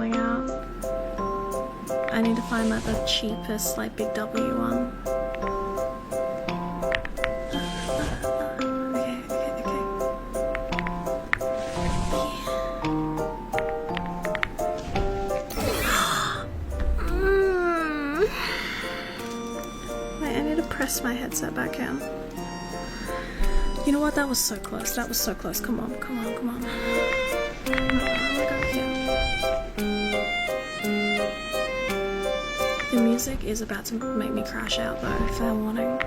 falling out. I need to find like the cheapest like big W one. Press my headset back in. You know what? That was so close. That was so close. Come on, come on, come on. No, go here. The music is about to make me crash out though, fair warning.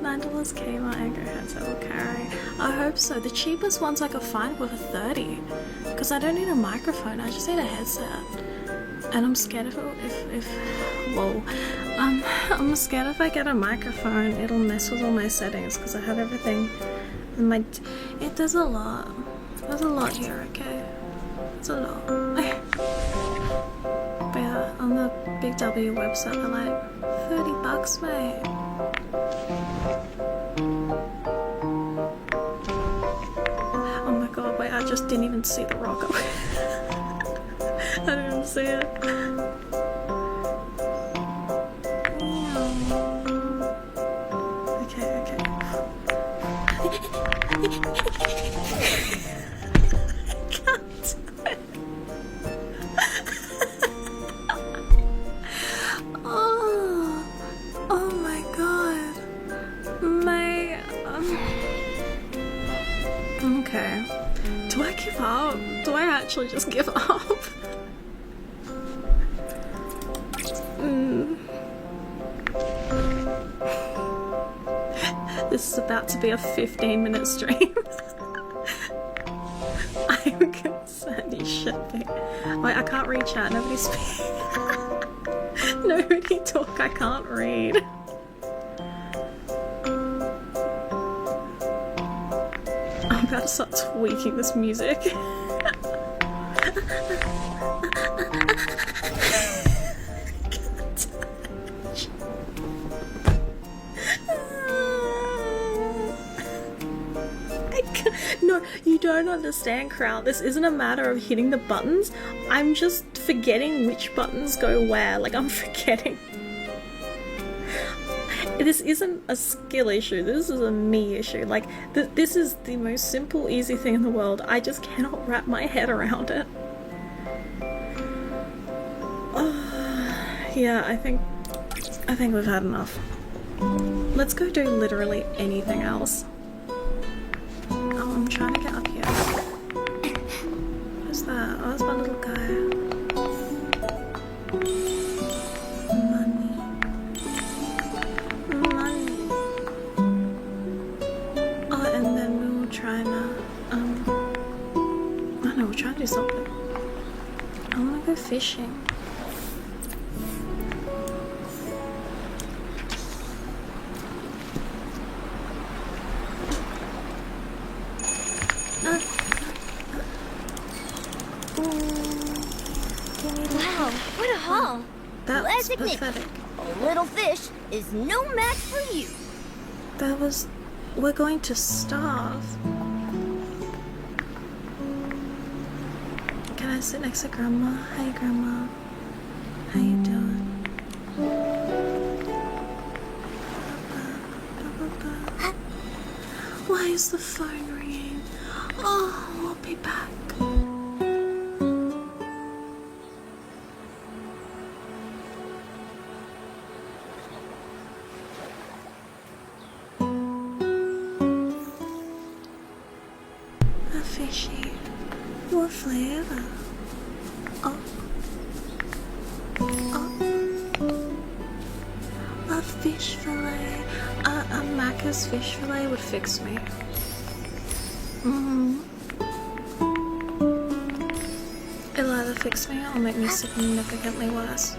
$9 Kmart Anchor headset will carry. I hope so. The cheapest ones I could find were for $30. Because I don't need a microphone, I just need a headset. And I'm scared if I'm scared if I get a microphone, it'll mess with all my settings because I have everything in my. There's a lot. There's a lot here, okay? It's a lot. But yeah, on the Big W website, they're like $30, mate. Oh my god, wait, I just didn't even see the rock. I didn't even see it. Okay. I can't do it. Oh my god. Okay. Do I give up? Do I actually just give up? This is about to be a 15-minute stream. I'm concerned you should be. Wait, I can't read chat. Nobody speak. Nobody talk. I can't read. I'm about to start tweaking this music. No, you don't understand, crowd. This isn't a matter of hitting the buttons. I'm just forgetting which buttons go where. Like, I'm forgetting. This isn't a skill issue. This is a me issue. Like, this is the most simple, easy thing in the world. I just cannot wrap my head around it. Yeah, I think we've had enough. Let's go do literally anything else. Oh, I'm trying to get up here. What's that? Oh, that's my little guy. Money. Oh, and then we will try and I don't know, we'll try to do something. I wanna go fishing. Wow, what a haul! That's pathetic. A little fish is no match for you. We're going to starve. Can I sit next to Grandma? Hey, Grandma. How you doing? Why is the phone ringing? Oh, I'll be back. A fishy. What flavor? Oh. A fish fillet. A Macca's fish fillet would fix me. It'll either fix fix me or make me significantly worse.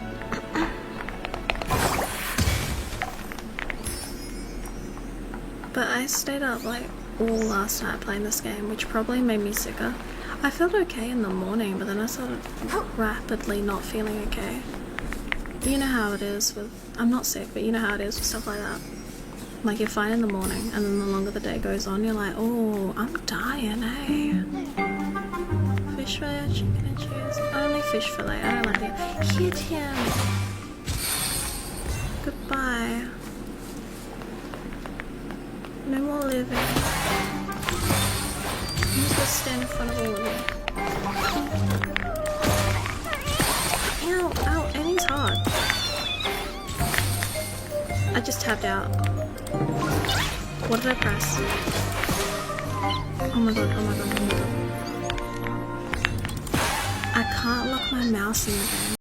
But I stayed up like all last night playing this game, which probably made me sicker. I felt okay in the morning, but then I started rapidly not feeling okay. You know how it is with, I'm not sick, but you know how it is with stuff like that. Like you're fine in the morning, and then the longer the day goes on, you're like, oh, I'm dying, hey. Fish fillet, chicken and cheese. Only fish fillet, I don't like it. Hit him. Goodbye. No more living. I'm just gonna stand in front of all of you. Ow, ow, aiming's hard. I just tapped out. What did I press? Oh my god, oh my god, oh my god. I can't lock my mouse in the game.